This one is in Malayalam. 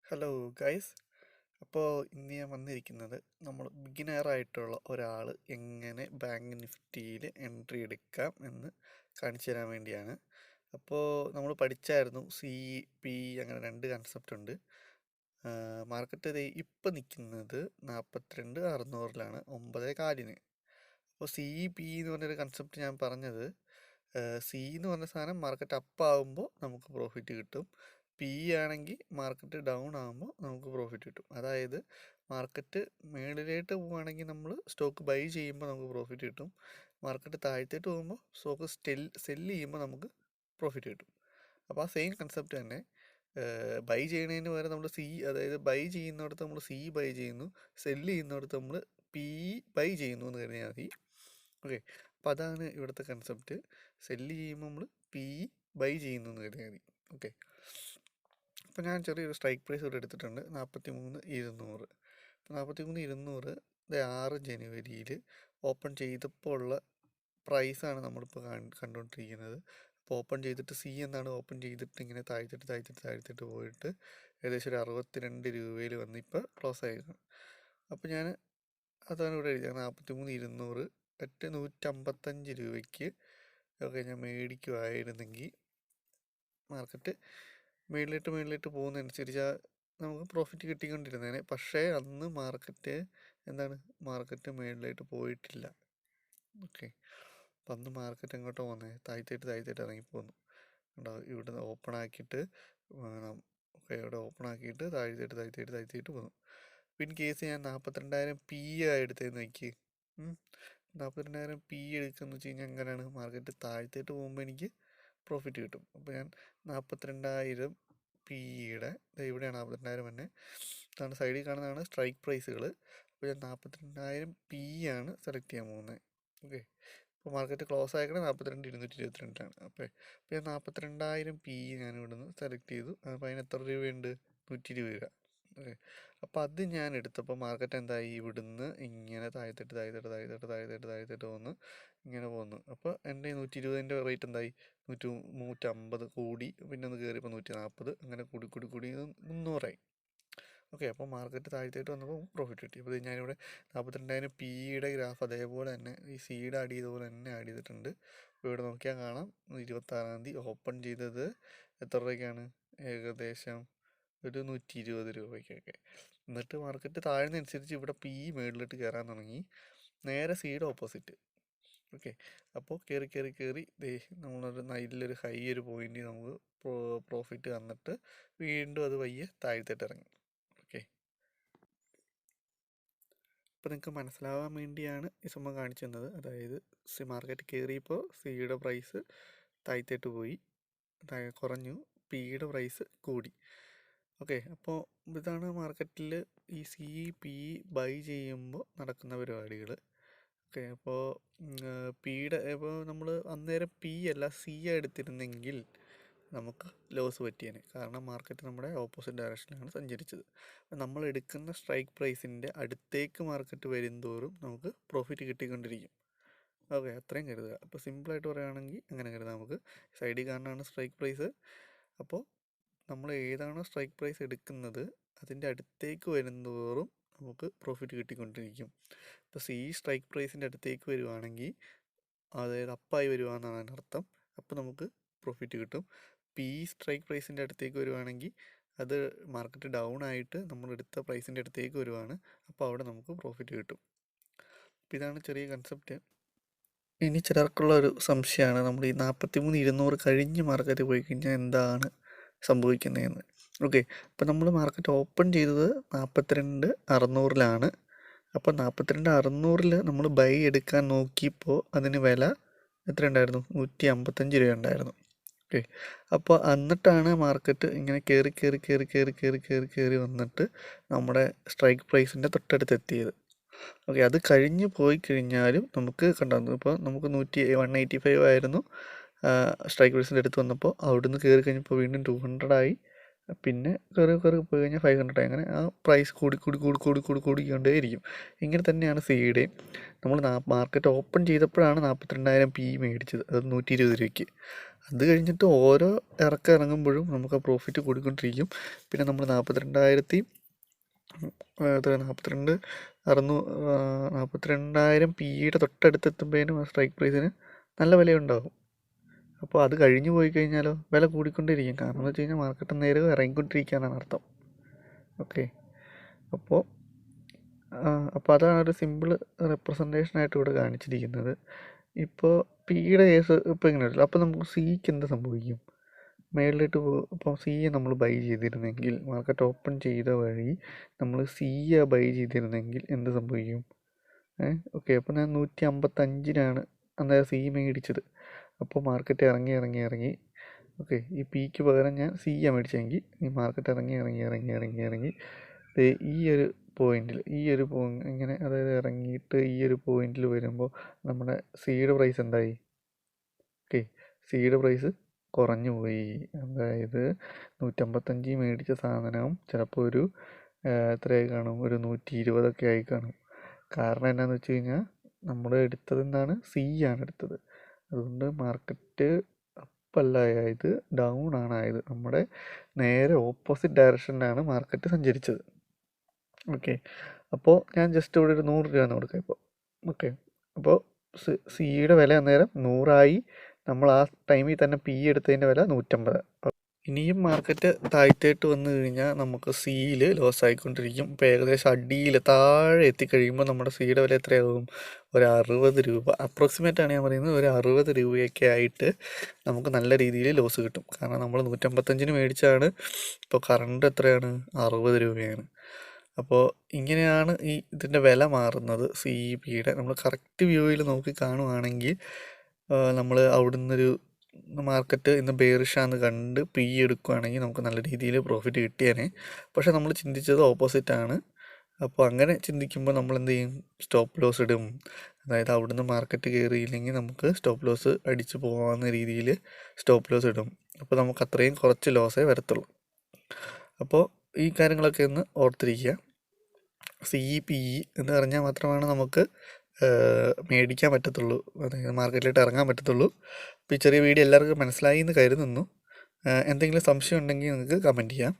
Hello guys. അപ്പോൾ ഇന്ന് ഞാൻ വന്നിരിക്കുന്നത് നമ്മൾ ബിഗിനറായിട്ടുള്ള ഒരാൾ എങ്ങനെ ബാങ്ക് നിഫ്റ്റിയിൽ എൻട്രി എടുക്കാം എന്ന് കാണിച്ചു തരാൻ വേണ്ടിയാണ്. അപ്പോൾ നമ്മൾ പഠിച്ചായിരുന്നു CP അങ്ങനെ രണ്ട് കൺസെപ്റ്റ് ഉണ്ട്. മാർക്കറ്റ് ഇപ്പം നിൽക്കുന്നത് 42,600 9:15. അപ്പോൾ CP എന്ന് പറഞ്ഞൊരു കൺസെപ്റ്റ് ഞാൻ പറഞ്ഞത്, സി എന്ന് പറഞ്ഞ സാധനം മാർക്കറ്റ് അപ്പ് ആകുമ്പോൾ നമുക്ക് പ്രോഫിറ്റ് കിട്ടും, പി ആണെങ്കിൽ മാർക്കറ്റ് ഡൗൺ ആകുമ്പോൾ നമുക്ക് പ്രോഫിറ്റ് കിട്ടും. അതായത് മാർക്കറ്റ് മേളിലേക്ക് പോവുകയാണെങ്കിൽ നമ്മൾ സ്റ്റോക്ക് ബൈ ചെയ്യുമ്പോൾ നമുക്ക് പ്രോഫിറ്റ് കിട്ടും, മാർക്കറ്റ് താഴത്തേട്ട് പോകുമ്പോൾ സ്റ്റോക്ക് സെല്ല് ചെയ്യുമ്പോൾ നമുക്ക് പ്രോഫിറ്റ് കിട്ടും. അപ്പോൾ ആ സെയിം കൺസെപ്റ്റ് തന്നെ ബൈ ചെയ്യുന്നതിന് പകരം നമ്മൾ അതായത് ബൈ ചെയ്യുന്നിടത്ത് നമ്മൾ ബൈ ചെയ്യുന്നു, സെല്ല് ചെയ്യുന്നിടത്ത് നമ്മൾ പി ബൈ ചെയ്യുന്നു എന്ന് കരുതിയാൽ മതി. ഓക്കെ, അപ്പോൾ അതാണ് ഇവിടുത്തെ കൺസെപ്റ്റ്. സെല്ല് ചെയ്യുമ്പോൾ നമ്മൾ ബൈ ചെയ്യുന്നു എന്ന് കരുതിയാൽ മതി. ഓക്കെ, അപ്പോൾ ഞാൻ ചെറിയൊരു സ്ട്രൈക്ക് പ്രൈസ് ഇവിടെ എടുത്തിട്ടുണ്ട്, 43,200. അപ്പോൾ 43,200 6 ജനുവരിയിൽ ഓപ്പൺ ചെയ്തപ്പോൾ ഉള്ള പ്രൈസാണ് നമ്മളിപ്പോൾ കണ്ടുകൊണ്ടിരിക്കുന്നത്. അപ്പോൾ ഓപ്പൺ ചെയ്തിട്ട് എന്താണ് ഓപ്പൺ ചെയ്തിട്ട് ഇങ്ങനെ താഴ്ത്തിട്ട് പോയിട്ട് ഏകദേശം ഒരു 62 രൂപയിൽ വന്ന് ഇപ്പോൾ ക്ലോസ് ആയിരുന്നു. അപ്പോൾ ഞാൻ അതാണ് ഇവിടെ എഴുതിയത്, 43,200 അറ്റ് 155 രൂപയ്ക്ക് ഒക്കെ ഞാൻ മേടിക്കുമായിരുന്നെങ്കിൽ മാർക്കറ്റ് മേളിലേക്ക് പോകുന്നതനുസരിച്ച് നമുക്ക് പ്രോഫിറ്റ് കിട്ടിക്കൊണ്ടിരുന്നേനെ. പക്ഷേ അന്ന് മാർക്കറ്റ് മേളിലേക്ക് പോയിട്ടില്ല. ഓക്കെ, അപ്പം അന്ന് മാർക്കറ്റ് എങ്ങോട്ടോ പോകുന്നത്, താഴ്ത്തിട്ട് ഇറങ്ങിപ്പോന്നു. ഉണ്ടാവും ഇവിടെ ഓപ്പൺ ആക്കിയിട്ട് ഇവിടെ ഓപ്പൺ ആക്കിയിട്ട് താഴ്ത്തിട്ട് പോന്നു. ഇൻ കേസ് ഞാൻ 42,000 പി എടുത്തതെന്ന് വയ്ക്ക്, 42,000 പി എടുക്കുകയെന്ന് വെച്ച് കഴിഞ്ഞാൽ എങ്ങനെയാണ് മാർക്കറ്റ് താഴ്ത്തിട്ട് പോകുമ്പോൾ എനിക്ക് പ്രോഫിറ്റ് കിട്ടും. അപ്പോൾ ഞാൻ 42,000 പിയുടെ ഇവിടെയാണ് 42,000 തന്നെ, ഇതാണ് സൈഡിൽ കാണുന്നതാണ് സ്ട്രൈക്ക് പ്രൈസുകൾ. അപ്പോൾ ഞാൻ 42,000 പി ആണ് സെലക്ട് ചെയ്യാൻ പോകുന്നത്. ഓക്കെ, ഇപ്പോൾ മാർക്കറ്റ് ക്ലോസ് ആയിക്കണേ 42,222 അപ്പോൾ ഞാൻ 42,000 പി ഞാൻ ഇവിടുന്ന് സെലക്ട് ചെയ്തു. അപ്പോൾ അതിന് എത്ര രൂപയുണ്ട്? 120 രൂപ. ഓക്കെ, അപ്പോൾ അത് ഞാൻ എടുത്തപ്പോൾ മാർക്കറ്റ് എന്തായി, ഇവിടുന്ന് ഇങ്ങനെ താഴ്ത്തിട്ട് പോകുന്നു, ഇങ്ങനെ പോകുന്നു. അപ്പോൾ എൻ്റെ 120ൻ്റെ റേറ്റ് എന്തായി, 150 കൂടി, പിന്നെ ഒന്ന് കയറിയപ്പോൾ 140, അങ്ങനെ കൂടി 300ആയി. ഓക്കെ, അപ്പോൾ മാർക്കറ്റ് താഴ്ത്തിട്ട് വന്നപ്പോൾ പ്രോഫിറ്റ് കിട്ടി. അപ്പോൾ ഞാനിവിടെ 42,000 പിയുടെ ഗ്രാഫ് അതേപോലെ തന്നെ ഈ സീഡ് ആഡ് ചെയ്തതുപോലെ തന്നെ ആഡ് ചെയ്തിട്ടുണ്ട്. അപ്പോൾ ഇവിടെ നോക്കിയാൽ കാണാം, 26-ാം തീയതി ഓപ്പൺ ചെയ്തത് എത്ര രൂപയ്ക്കാണ്, ഏകദേശം ഒരു 120 രൂപയ്ക്കൊക്കെ. എന്നിട്ട് മാർക്കറ്റ് താഴ്ന്നതനുസരിച്ച് ഇവിടെ മേളിലോട്ട് കയറാൻ തുടങ്ങി, നേരെ സീഡ് ഓപ്പോസിറ്റ്. ഓക്കെ, അപ്പോൾ കയറി നമ്മളൊരു നല്ലൊരു ഹൈ ഒരു പോയിന്റ് നമുക്ക് പ്രോഫിറ്റ് വന്നിട്ട് വീണ്ടും അത് വയ്യെ താഴ്ത്തിട്ട് ഇറങ്ങി. ഓക്കെ, ഇപ്പോൾ നിങ്ങൾക്ക് മനസ്സിലാവാൻ വേണ്ടിയാണ് ഈ സംഭവം കാണിച്ചു തന്നത്. അതായത് മാർക്കറ്റ് കയറിയപ്പോൾ സിയുടെ പ്രൈസ് താഴ്ത്തിട്ട് പോയി, കുറഞ്ഞു, പിയുടെ പ്രൈസ് കൂടി. ഓക്കെ, അപ്പോൾ ഇതാണ് മാർക്കറ്റിൽ ഈ പി ബൈ ചെയ്യുമ്പോൾ നടക്കുന്ന പരിപാടികൾ. ഓക്കെ, അപ്പോൾ ഇപ്പോൾ നമ്മൾ അന്നേരം അല്ല സി എടുത്തിരുന്നെങ്കിൽ നമുക്ക് ലോസ് പറ്റിയേനെ, കാരണം മാർക്കറ്റ് നമ്മുടെ ഓപ്പോസിറ്റ് ഡയറക്ഷനിലാണ് സഞ്ചരിച്ചത്. നമ്മൾ എടുക്കുന്ന സ്ട്രൈക്ക് പ്രൈസിൻ്റെ അടുത്തേക്ക് മാർക്കറ്റ് വരുന്തോറും നമുക്ക് പ്രോഫിറ്റ് കിട്ടിക്കൊണ്ടിരിക്കും. ഓക്കെ, അത്രയും കരുതുക. അപ്പോൾ സിമ്പിളായിട്ട് പറയുകയാണെങ്കിൽ അങ്ങനെ കരുതാം. നമുക്ക് സൈഡിൽ കാണാനാണ് സ്ട്രൈക്ക് പ്രൈസ്. അപ്പോൾ നമ്മൾ ഏതാണോ സ്ട്രൈക്ക് പ്രൈസ് എടുക്കുന്നത് അതിൻ്റെ അടുത്തേക്ക് വരുന്തോറും നമുക്ക് പ്രോഫിറ്റ് കിട്ടിക്കൊണ്ടിരിക്കും. ഇപ്പോൾ സ്ട്രൈക്ക് പ്രൈസിൻ്റെ അടുത്തേക്ക് വരുവാണെങ്കിൽ, അതായത് അപ്പായി വരുവാന്നാണ് അതിൻ്റെ അർത്ഥം, അപ്പോൾ നമുക്ക് പ്രോഫിറ്റ് കിട്ടും. സ്ട്രൈക്ക് പ്രൈസിൻ്റെ അടുത്തേക്ക് വരുവാണെങ്കിൽ അത് മാർക്കറ്റ് ഡൗൺ ആയിട്ട് നമ്മൾ എടുത്ത പ്രൈസിൻ്റെ അടുത്തേക്ക് വരുവാണ്, അപ്പോൾ അവിടെ നമുക്ക് പ്രോഫിറ്റ് കിട്ടും. അപ്പോൾ ഇതാണ് ചെറിയ കൺസെപ്റ്റ്. ഇനി ചിലർക്കുള്ള ഒരു സംശയമാണ്, നമ്മൾ ഈ 43,200 കഴിഞ്ഞ് മാർക്കറ്റ് പോയി കഴിഞ്ഞാൽ എന്താണ് സംഭവിക്കുന്നതെന്ന്. ഓക്കെ, അപ്പോൾ നമ്മൾ മാർക്കറ്റ് ഓപ്പൺ ചെയ്തത് 42,600 അപ്പോൾ 42,600 നമ്മൾ ബൈ എടുക്കാൻ നോക്കിയപ്പോൾ അതിന് വില എത്ര ഉണ്ടായിരുന്നു, 155 രൂപ ഉണ്ടായിരുന്നു. ഓക്കെ, അപ്പോൾ എന്നിട്ടാണ് മാർക്കറ്റ് ഇങ്ങനെ കയറി വന്നിട്ട് നമ്മുടെ സ്ട്രൈക്ക് പ്രൈസിൻ്റെ തൊട്ടടുത്ത് എത്തിയത്. ഓക്കെ, അത് കഴിഞ്ഞ് പോയി കഴിഞ്ഞാലും നമുക്ക് കണ്ടു, ഇപ്പോൾ നമുക്ക് 185 ആയിരുന്നു സ്ട്രൈക്ക് പ്രൈസിൻ്റെ അടുത്ത് വന്നപ്പോൾ, അവിടുന്ന് കയറി കഴിഞ്ഞപ്പോൾ വീണ്ടും 200 പിന്നെ കയറി പോയി കഴിഞ്ഞാൽ 500 അങ്ങനെ ആ പ്രൈസ് കൂടിക്കൊണ്ടേയിരിക്കും. ഇങ്ങനെ തന്നെയാണ് സിയുടെയും. നമ്മൾ മാർക്കറ്റ് ഓപ്പൺ ചെയ്തപ്പോഴാണ് 42,000 പി മേടിച്ചത്, അത് 120 രൂപയ്ക്ക്. അത് കഴിഞ്ഞിട്ട് ഓരോ ഇറക്കം ഇറങ്ങുമ്പോഴും നമുക്ക് പ്രോഫിറ്റ് കൂടിക്കൊണ്ടിരിക്കും. പിന്നെ നമ്മൾ 42,000 പിയുടെ തൊട്ടടുത്തെത്തുമ്പോഴേനും സ്ട്രൈക്ക് പ്രൈസിന് നല്ല വിലയുണ്ടാകും. അപ്പോൾ അത് കഴിഞ്ഞ് പോയി കഴിഞ്ഞാലോ വില കൂടിക്കൊണ്ടിരിക്കും. കാരണം എന്ന് വെച്ച് കഴിഞ്ഞാൽ മാർക്കറ്റ് നേരെ ഇറങ്ങിക്കൊണ്ടിരിക്കുകയാണ് അർത്ഥം. ഓക്കെ, അപ്പോൾ അതാണ് ഒരു സിമ്പിൾ റെപ്രസെൻറ്റേഷനായിട്ട് ഇവിടെ കാണിച്ചിരിക്കുന്നത്. ഇപ്പോൾ പിയുടെ കേസ് ഇപ്പോൾ ഇങ്ങനെ വരില്ല. അപ്പോൾ നമുക്ക് സിക്ക് എന്ത് സംഭവിക്കും? മേളിലിട്ട് ഇപ്പോൾ സിയെ നമ്മൾ ബൈ ചെയ്തിരുന്നെങ്കിൽ, മാർക്കറ്റ് ഓപ്പൺ ചെയ്ത വഴി നമ്മൾ സിയെ ബൈ ചെയ്തിരുന്നെങ്കിൽ എന്ത് സംഭവിക്കും? ഓക്കെ, അപ്പോൾ ഞാൻ 155-നാണ് അന്നേരം സി മേടിച്ചത്. അപ്പോൾ മാർക്കറ്റ് ഇറങ്ങി ഓക്കെ, ഈ പിക്ക് പകരം ഞാൻ സിയെ മേടിച്ചെങ്കിൽ ഈ മാർക്കറ്റ് ഇറങ്ങി ഈ ഒരു പോയിന്റിൽ ഇങ്ങനെ, അതായത് ഇറങ്ങിയിട്ട് ഈ ഒരു പോയിന്റിൽ വരുമ്പോൾ നമ്മുടെ സിയുടെ പ്രൈസ് എന്തായി? ഓക്കെ, സിയുടെ പ്രൈസ് കുറഞ്ഞു പോയി. അതായത് 155 മേടിച്ച സാധനം ചിലപ്പോൾ ഒരു എത്രയായി കാണും? ഒരു 120 ആയി കാണും. കാരണം എന്താണെന്ന് വെച്ച് കഴിഞ്ഞാൽ നമ്മൾ എടുത്തത് എന്താണ്? സി ആണ് എടുത്തത്. അതുകൊണ്ട് മാർക്കറ്റ് അപ്പല്ല ആയത്, ഡൗൺ ആണ് ആയത്. നമ്മുടെ നേരെ ഓപ്പോസിറ്റ് ഡയറക്ഷനിലാണ് മാർക്കറ്റ് സഞ്ചരിച്ചത്. ഓക്കെ, അപ്പോൾ ഞാൻ ജസ്റ്റ് ഇവിടെ ഒരു 100 രൂപ കൊടുക്കാം ഇപ്പോൾ. ഓക്കെ, അപ്പോൾ സിയുടെ വില അന്നേരം 100 നമ്മൾ ആ ടൈമിൽ തന്നെ പി എടുത്തതിൻ്റെ വില 150. ഇനിയും മാർക്കറ്റ് താഴ്ത്തേട്ട് വന്നു കഴിഞ്ഞാൽ നമുക്ക് സിയിൽ ലോസ് ആയിക്കൊണ്ടിരിക്കും. ഇപ്പോൾ ഏകദേശം അടിയിൽ താഴെ എത്തിക്കഴിയുമ്പോൾ നമ്മുടെ സിയുടെ വില എത്രയാകും? ഒരു 60 രൂപ അപ്രോക്സിമേറ്റാണ് ഞാൻ പറയുന്നത്. ഒരു 60 രൂപയൊക്കെ ആയിട്ട് നമുക്ക് നല്ല രീതിയിൽ ലോസ് കിട്ടും. കാരണം നമ്മൾ 155-ന് മേടിച്ചാണ്. ഇപ്പോൾ കറണ്ട് എത്രയാണ്? 60 രൂപയാണ്. അപ്പോൾ ഇങ്ങനെയാണ് ഇതിൻ്റെ വില മാറുന്നത്. സി പിയുടെ നമ്മൾ കറക്റ്റ് വ്യൂവിൽ നോക്കി കാണുവാണെങ്കിൽ നമ്മൾ അവിടുന്നൊരു മാർക്കറ്റ് ഇന്ന് ബെയറിഷാന്ന് കണ്ട് പി എടുക്കുകയാണെങ്കിൽ നമുക്ക് നല്ല രീതിയിൽ പ്രോഫിറ്റ് കിട്ടിയേനെ. പക്ഷെ നമ്മൾ ചിന്തിച്ചത് ഓപ്പോസിറ്റാണ്. അപ്പോൾ അങ്ങനെ ചിന്തിക്കുമ്പോൾ നമ്മൾ എന്ത് ചെയ്യും? സ്റ്റോപ്പ് ലോസ് ഇടും. അതായത് അവിടുന്ന് മാർക്കറ്റ് കയറിയില്ലെങ്കിൽ നമുക്ക് സ്റ്റോപ്പ് ലോസ് അടിച്ച് പോകാവുന്ന രീതിയിൽ സ്റ്റോപ്പ് ലോസ് ഇടും. അപ്പോൾ നമുക്ക് അത്രയും കുറച്ച് ലോസേ വരത്തുള്ളൂ. അപ്പോൾ ഈ കാര്യങ്ങളൊക്കെ ഒന്ന് ഓർത്തിരിക്കുക. സി പി എന്ന് പറഞ്ഞാൽ മാത്രമാണ് നമുക്ക് മേടിക്കാൻ പറ്റത്തുള്ളൂ, അതായത് മാർക്കറ്റിലോട്ട് ഇറങ്ങാൻ പറ്റത്തുള്ളൂ. അപ്പോൾ ഈ ചെറിയ വീഡിയോ എല്ലാവർക്കും മനസ്സിലായി എന്ന് കരുതുന്നു. എന്തെങ്കിലും സംശയം ഉണ്ടെങ്കിൽ നിങ്ങൾക്ക് കമൻറ്റ് ചെയ്യാം.